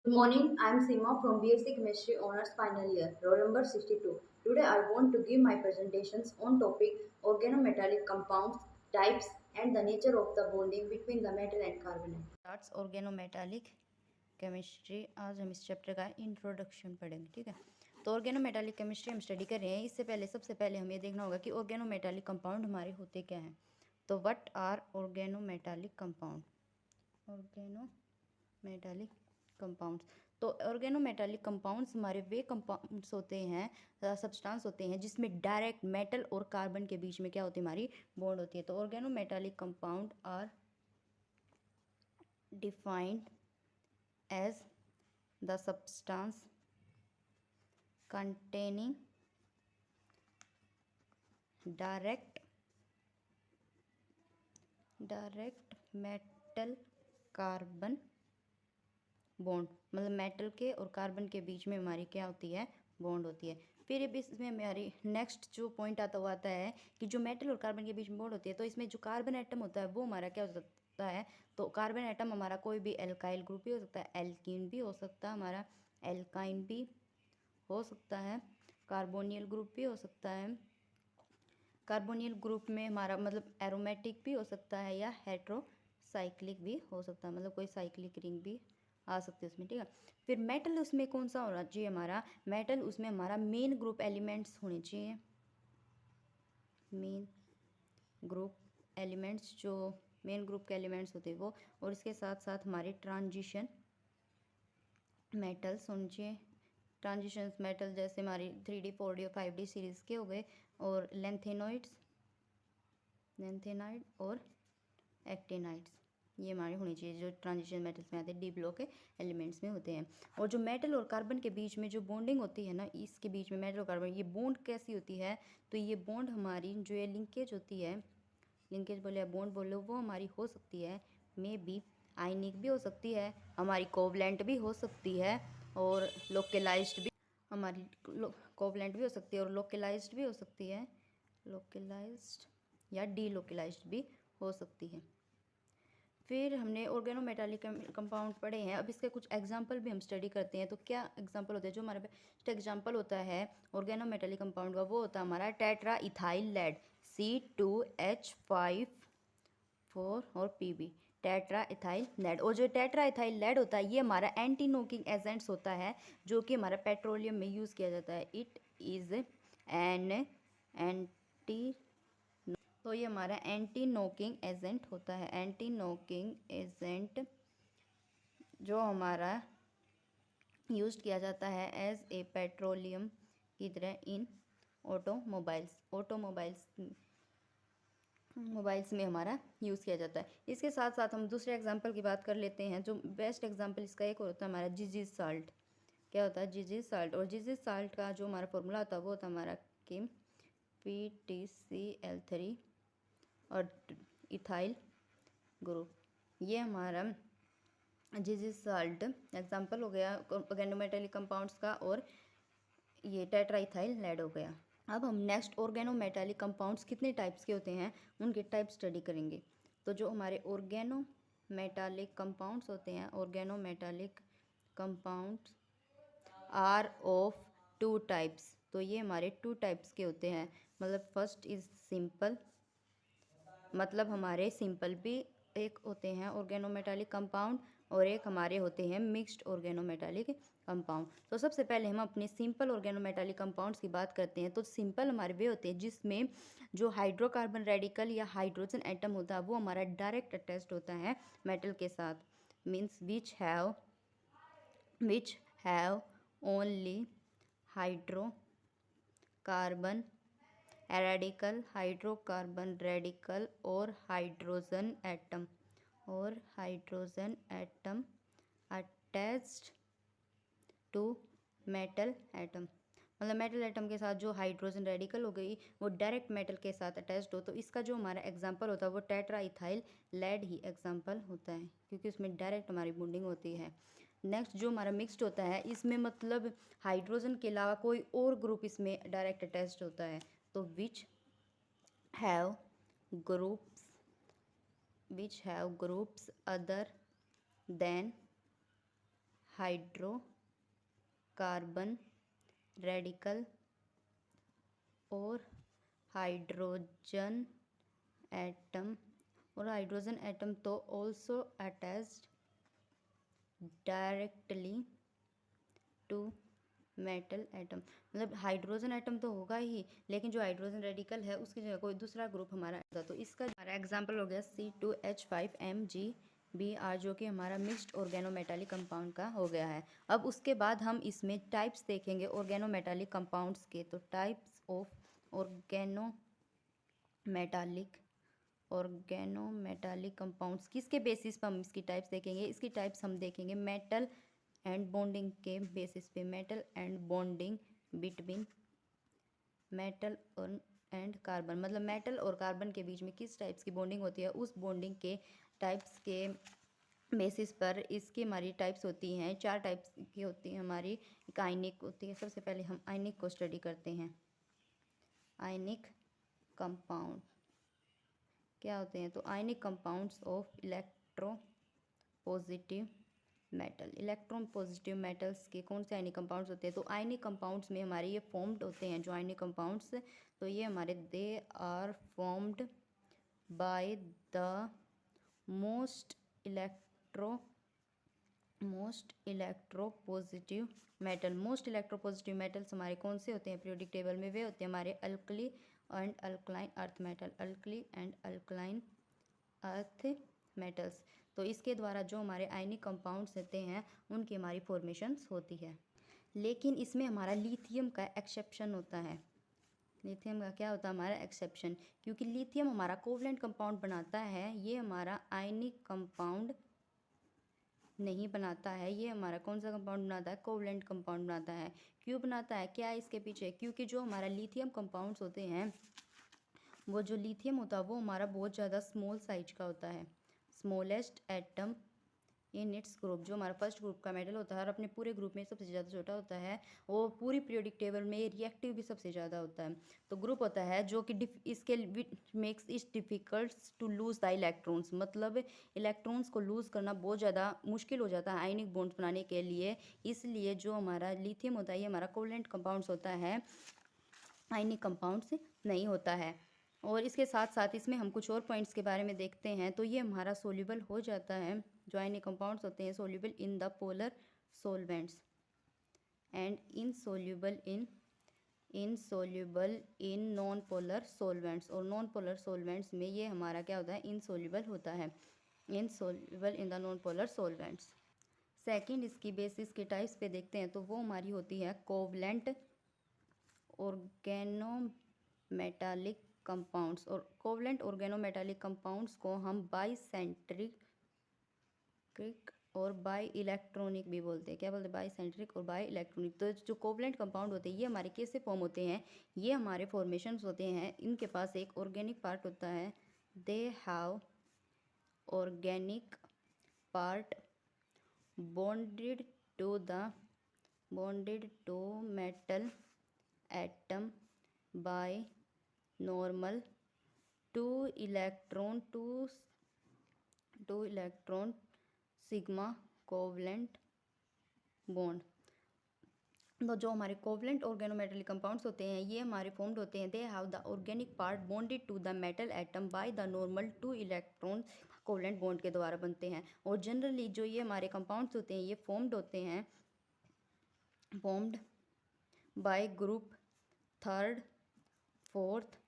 Good morning, I am Seema from BSc Chemistry Honors Final Year, roll number 62. Today I want to give my presentations on topic organometallic compounds, types and the nature of the bonding between the metal and carbonate. Starts organometallic chemistry. आज हम इस chapter का introduction पढ़ेंगे, ठीक है। तो organometallic chemistry हम study कर रहे हैं। इससे पहले सबसे पहले हमें देखना होगा कि ऑर्गेनोमेटालिक कंपाउंड हमारे होते क्या हैं। तो what are organometallic compound. Organometallic compounds. तो ऑर्गेनोमेटालिक कंपाउंड्स हमारे वे कंपाउंड्स होते हैं, सब्सटेंस होते हैं जिसमें डायरेक्ट मेटल और कार्बन के बीच में क्या होती है, हमारी बॉन्ड होती है। तो organometallic compound are defined as the substance containing direct metal carbon bond, मतलब मेटल के और कार्बन के बीच में हमारी क्या होती है, बॉन्ड होती है। फिर इसमें हमारी नेक्स्ट जो पॉइंट आता हुआ आता है कि जो मेटल और कार्बन के बीच में बॉन्ड होती है, तो इसमें जो कार्बन एटम होता है वो हमारा क्या हो सकता है। तो कार्बन एटम हमारा कोई भी एल्काइल ग्रुप भी हो सकता है, एल्कीन भी हो सकता है, हमारा एल्काइन भी हो सकता है, कार्बोनियल ग्रुप भी हो सकता है। कार्बोनियल ग्रुप में हमारा मतलब एरोमेटिक भी हो सकता है या हेट्रोसाइक्लिक भी हो सकता है, मतलब कोई साइक्लिक रिंग भी आ सकती है उसमें, ठीक है। फिर मेटल उसमें कौन सा होना चाहिए, हमारा मेटल उसमें हमारा मेन ग्रुप एलिमेंट्स होने चाहिए। मेन ग्रुप एलिमेंट्स, जो मेन ग्रुप के एलिमेंट्स होते हैं वो, और इसके साथ साथ हमारे ट्रांजिशन मेटल्स होने चाहिए। ट्रांजिशन मेटल जैसे हमारी 3D 4D और 5D सीरीज़ के हो गए, और लेंथेनाइड और एक्टिनाइड्स, ये हमारे होने चाहिए जो ट्रांजिशन मेटल्स में आते हैं, डी ब्लॉक के एलिमेंट्स में होते हैं। और जो मेटल और कार्बन के बीच में जो बॉन्डिंग होती है ना, इसके बीच में मेटल और कार्बन, ये बॉन्ड कैसी होती है। तो ये बॉन्ड हमारी जो ये लिंकेज होती है, लिंकेज बोले या बॉन्ड बोले, वो हमारी हो सकती है मे बी आयनिक भी हो सकती है, हमारी कोवलेंट भी हो सकती है, और लोकलाइज्ड भी हमारी कोवलेंट भी हो सकती है, और लोकलाइज्ड भी हो सकती है, लोकलाइज्ड या डी लोकलाइज्ड भी हो सकती है। फिर हमने ऑर्गेनोमेटालिक कंपाउंड पढ़े हैं। अब इसके कुछ एग्जांपल भी हम स्टडी करते हैं। तो क्या एग्जांपल होते हैं, जो हमारे बेस्ट एग्जांपल होता है ऑर्गेनोमेटालिक कंपाउंड का, वो होता है हमारा टेट्रा इथाइल लेड, C2H5 4 और Pb, टेट्रा इथाइल लेड। और जो टेट्रा इथाइल लेड होता है, ये हमारा एंटी नोकिंग एजेंट्स होता है, जो कि हमारा पेट्रोलियम में यूज़ किया जाता है। इट इज़ एन एंटी, तो ये हमारा एंटी नोकिंग एजेंट होता है। एंटी नोकिंग एजेंट जो हमारा यूज किया जाता है एज ए पेट्रोलियम की तरह इन मोबाइल्स में हमारा यूज़ किया जाता है। इसके साथ साथ हम दूसरे एग्जांपल की बात कर लेते हैं। जो बेस्ट एग्जांपल इसका एक और होता है हमारा जिजिज साल्ट। क्या होता है, जिजिज साल्ट। और जिजिज साल्ट का जो हमारा फॉर्मूला होता है वो होता है हमारा कि PTCl3 और इथाइल ग्रुप। ये हमारा जिजिज साल्ट एग्जाम्पल हो गया ऑर्गेनोमेटालिक कंपाउंड्स का, और ये टेट्राइथाइल लेड हो गया। अब हम नेक्स्ट ऑर्गेनोमेटालिक कंपाउंड्स कितने टाइप्स के होते हैं उनके टाइप स्टडी करेंगे। तो जो हमारे ऑर्गेनोमेटालिक कंपाउंड्स होते हैं, organometallic compounds are of two types. तो ये हमारे टू टाइप्स के होते हैं। मतलब फर्स्ट इज सिंपल, मतलब हमारे सिंपल भी एक होते हैं ऑर्गेनोमेटालिक कंपाउंड, और एक हमारे होते हैं मिक्स्ड ऑर्गेनोमेटालिक कंपाउंड। तो सबसे पहले हम अपने सिंपल ऑर्गेनोमेटालिक कंपाउंड्स की बात करते हैं। तो सिंपल हमारे वे होते हैं जिसमें जो हाइड्रोकार्बन रेडिकल या हाइड्रोजन एटम होता है वो हमारा डायरेक्ट अटैच्ड होता है मेटल के साथ, means which have only hydrocarbon radical, hydrocarbon radical और hydrogen atom attached to metal atom. मतलब मेटल एटम के साथ जो हाइड्रोजन रेडिकल हो गई वो डायरेक्ट मेटल के साथ अटैच्ड हो। तो इसका जो हमारा एग्जांपल होता है वो टेट्रा इथाइल लेड ही एग्जांपल होता है, क्योंकि उसमें डायरेक्ट हमारी बॉन्डिंग होती है। नेक्स्ट जो हमारा मिक्स्ड होता है, इसमें मतलब हाइड्रोजन के अलावा कोई और ग्रुप इसमें डायरेक्ट अटैच्ड होता है। तो have groups which have groups other than hydrocarbon radical और हाइड्रोजन एटम तो also attached directly to metal atom. मतलब हाइड्रोजन एटम तो होगा ही, लेकिन जो हाइड्रोजन रेडिकल है उसकी जगह कोई दूसरा ग्रुप हमारा आता, तो इसका हमारा एग्जांपल हो गया C2H5MgBr, जो कि हमारा मिक्स्ड ऑर्गेनोमेटालिक कंपाउंड का हो गया है। अब उसके बाद हम इसमें टाइप्स देखेंगे ऑर्गेनोमेटालिक कंपाउंड्स के। तो टाइप्स ऑफ ऑर्गेनोमेटालिक कंपाउंड्स किसके बेसिस पर हम इसकी टाइप्स देखेंगे? इसकी टाइप्स हम देखेंगे मेटल एंड बॉन्डिंग के बेसिस पे। Metal and bonding between metal and carbon, मतलब मेटल और कार्बन के बीच में किस टाइप्स की बॉन्डिंग होती है, उस बॉन्डिंग के टाइप्स के बेसिस पर इसकी हमारी टाइप्स होती हैं। 4 टाइप्स की होती हैं हमारी। एक आयनिक होती है। सबसे पहले हम आयनिक को स्टडी करते हैं। आयनिक कंपाउंड क्या होते हैं? तो ionic compounds of electropositive metal. Electron positive metals के कौन से आयनिक कंपाउंड्स होते हैं? तो आयनिक कंपाउंड्स में हमारे ये फॉर्म्ड होते हैं जो आयनिक कंपाउंड्स, तो ये हमारे they are formed by the most electropositive metal. Most electropositive metals हमारे कौन से होते हैं पीरियोडिक टेबल में? वे होते हैं हमारे alkali and alkaline earth metal. Alkali and alkaline earth metals. तो इसके द्वारा जो हमारे आयनिक कंपाउंड्स होते हैं उनकी हमारी फॉर्मेशंस होती है। लेकिन इसमें हमारा लिथियम का एक्सेप्शन होता है। लिथियम का क्या होता है? हमारा एक्सेप्शन, क्योंकि लिथियम हमारा कोवलेंट कंपाउंड बनाता है, ये हमारा आयनिक कंपाउंड नहीं बनाता है। ये हमारा कौन सा कंपाउंड बनाता है? कोवलेंट कंपाउंड बनाता है। क्यों बनाता है? क्या है इसके पीछे? क्योंकि जो हमारा लिथियम कंपाउंड्स होते हैं, वो जो लिथियम होता है वो हमारा बहुत ज़्यादा स्मॉल साइज का होता है। Smallest atom in its group. जो हमारा फर्स्ट ग्रुप का मेटल होता है और अपने पूरे ग्रुप में सबसे ज़्यादा छोटा होता है, वो पूरी पीरियोडिक टेबल में रिएक्टिव भी सबसे ज़्यादा होता है। तो ग्रुप होता है जो कि इसके makes it difficult to lose the electrons. मतलब इलेक्ट्रॉन्स को लूज़ करना बहुत ज़्यादा मुश्किल हो जाता है आयनिक बॉन्ड्स बनाने के लिए। इसलिए जो हमारा लिथियम होता है ये हमारा कोवलेंट कंपाउंड्स होता है, आयनिक कंपाउंड्स नहीं होता है। और इसके साथ साथ इसमें हम कुछ और पॉइंट्स के बारे में देखते हैं। तो ये हमारा सोल्यूबल हो जाता है, जो आयनिक कंपाउंड्स होते हैं soluble in the polar solvents and insoluble in non polar solvents. और नॉन पोलर सॉल्वेंट्स में ये हमारा क्या होता है? इनसोल्यूबल होता है। Insoluble in the non polar solvents. Second इसकी बेसिस के टाइप्स पे देखते हैं, तो वो हमारी होती है कोवलेंट ऑर्गेनोमेटालिक कंपाउंड्स। और कोवलेंट ऑर्गेनोमेटालिक कंपाउंड्स को हम बाईसेंट्रिक और बाई इलेक्ट्रॉनिक भी बोलते हैं। क्या बोलते हैं? बाईसेंट्रिक और बाई इलेक्ट्रॉनिक। तो जो कोवलेंट कंपाउंड होते हैं ये हमारे कैसे फॉर्म होते हैं? ये हमारे फॉर्मेशंस होते हैं, इनके पास एक ऑर्गेनिक पार्ट होता है। They have organic part bonded to metal atom by normal two electron sigma covalent bond. तो जो हमारे कोवलेंट ऑर्गेनोमेटालिक कंपाउंड्स होते हैं ये हमारे फॉर्म्ड होते हैं। They have the organic part bonded to the metal atom by the normal two electron covalent bond के द्वारा बनते हैं। और जनरली जो ये हमारे कंपाउंड्स होते हैं ये formed by group third, fourth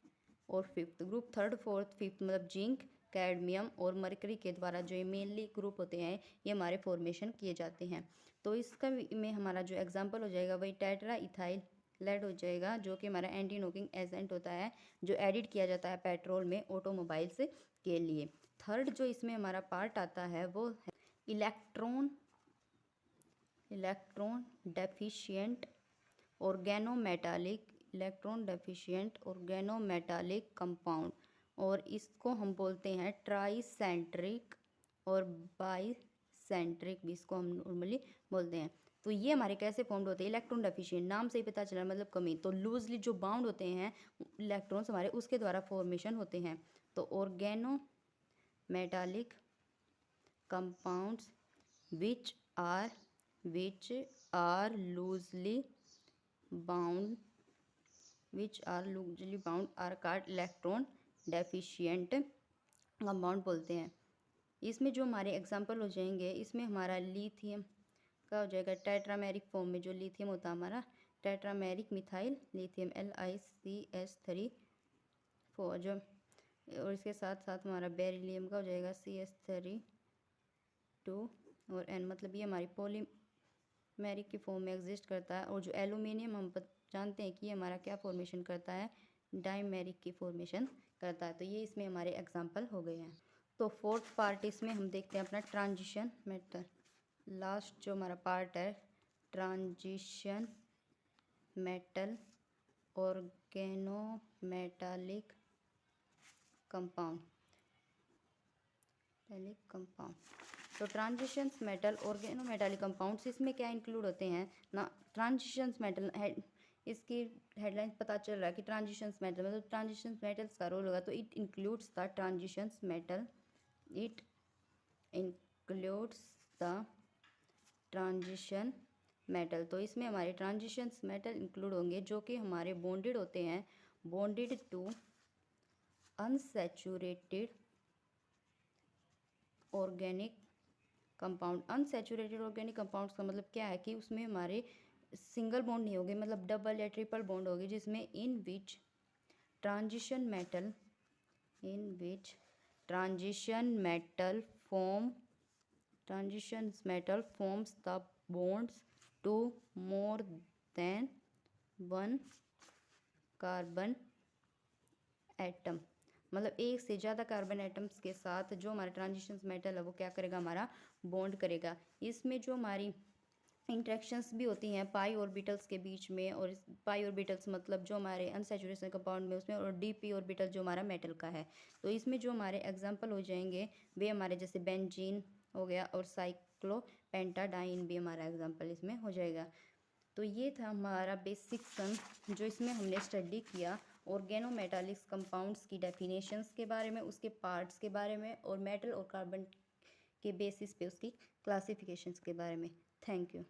और fifth. Group third, fourth, fifth मतलब जिंक, कैडमियम और मरकरी के द्वारा जो ये मेनली ग्रुप होते हैं ये हमारे फॉर्मेशन किए जाते हैं। तो इसका में हमारा जो एग्जांपल हो जाएगा वही टेट्रा इथाइल लेड हो जाएगा, जो कि हमारा एंटी नॉकिंग एजेंट होता है, जो एडिट किया जाता है पेट्रोल में ऑटोमोबाइल्स के लिए। थर्ड जो इसमें हमारा पार्ट आता है वो है इलेक्ट्रॉन डेफिशिएंट ऑर्गेनोमेटालिक कंपाउंड। और इसको हम बोलते हैं ट्राइसेंट्रिक और बाईसेंट्रिक भी इसको हम नॉर्मली बोलते हैं। तो ये हमारे कैसे फॉर्म्ड होते हैं? इलेक्ट्रॉन डेफिशिएंट, नाम से ही पता चला मतलब कमी। तो लूजली जो बाउंड होते हैं इलेक्ट्रॉन्स हमारे उसके द्वारा फॉर्मेशन होते हैं। तो organometallic compounds which are which are loosely bound are called electron deficient compound बोलते हैं। इसमें जो हमारे एग्जांपल हो जाएंगे, इसमें हमारा लिथियम का हो जाएगा टेट्रामेरिक फॉर्म में, जो लिथियम होता है हमारा टेट्रामेरिक मिथाइल लिथियम LiCS3 जो, और इसके साथ साथ हमारा बेरिलियम का हो जाएगा CS3 और N, मतलब ये हमारी पॉलीमेरिक की फॉर्म में एग्जिस्ट करता है। और जो एलुमिनियम हम जानते हैं कि ये हमारा क्या फॉर्मेशन करता है, डाइमेरिक की फॉर्मेशन करता है। तो ये इसमें हमारे एग्जांपल हो गए हैं। तो फोर्थ पार्ट इसमें हम देखते हैं अपना ट्रांजिशन मेटल। लास्ट जो हमारा पार्ट है ट्रांजिशन मेटल ऑर्गेनोमेटालिक कंपाउंड। तो ट्रांजिशंस मेटल ऑर्गेनोमेटालिक कंपाउंड्स, इसमें क्या इंक्लूड होते हैं ना, ट्रांजिशंस मेटल इसकी हेडलाइन पता चल रहा है कि ट्रांजिशंस मेटल मतलब ट्रांजिशंस मेटल्स का रोल होगा। तो it includes the transitions metal, it includes the transition metal. तो इसमें हमारे ट्रांजिशंस मेटल इंक्लूड होंगे जो कि हमारे बॉन्डेड होते हैं, bonded to unsaturated organic compound. Unsaturated organic compounds का मतलब क्या है कि उसमें हमारे सिंगल बॉन्ड नहीं होगी, मतलब डबल या ट्रिपल बॉन्ड होगी, जिसमें in which transition metal forms the bonds to more than one carbon atom, मतलब एक से ज़्यादा कार्बन एटम्स के साथ जो हमारा ट्रांजिशन मेटल है वो क्या करेगा, हमारा बॉन्ड करेगा। इसमें जो हमारी इंट्रैक्शंस भी होती हैं पाई ऑर्बिटल्स के बीच में, और पाई ऑर्बिटल्स मतलब जो हमारे अनसैचुरेशन कंपाउंड में उसमें, और डीपी ऑर्बिटल जो हमारा मेटल का है। तो इसमें जो हमारे एग्जांपल हो जाएंगे वे हमारे जैसे बेंजीन हो गया और साइक्लोपेंटाडाइन भी हमारा एग्जांपल इसमें हो जाएगा। तो ये था हमारा बेसिक सम जो इसमें हमने स्टडी किया ऑर्गेनोमेटालिक्स कंपाउंड्स की डेफिनेशंस के बारे में, उसके पार्ट्स के बारे में, और मेटल और कार्बन के बेसिस पे उसकी क्लासिफिकेशंस के बारे में। Thank you.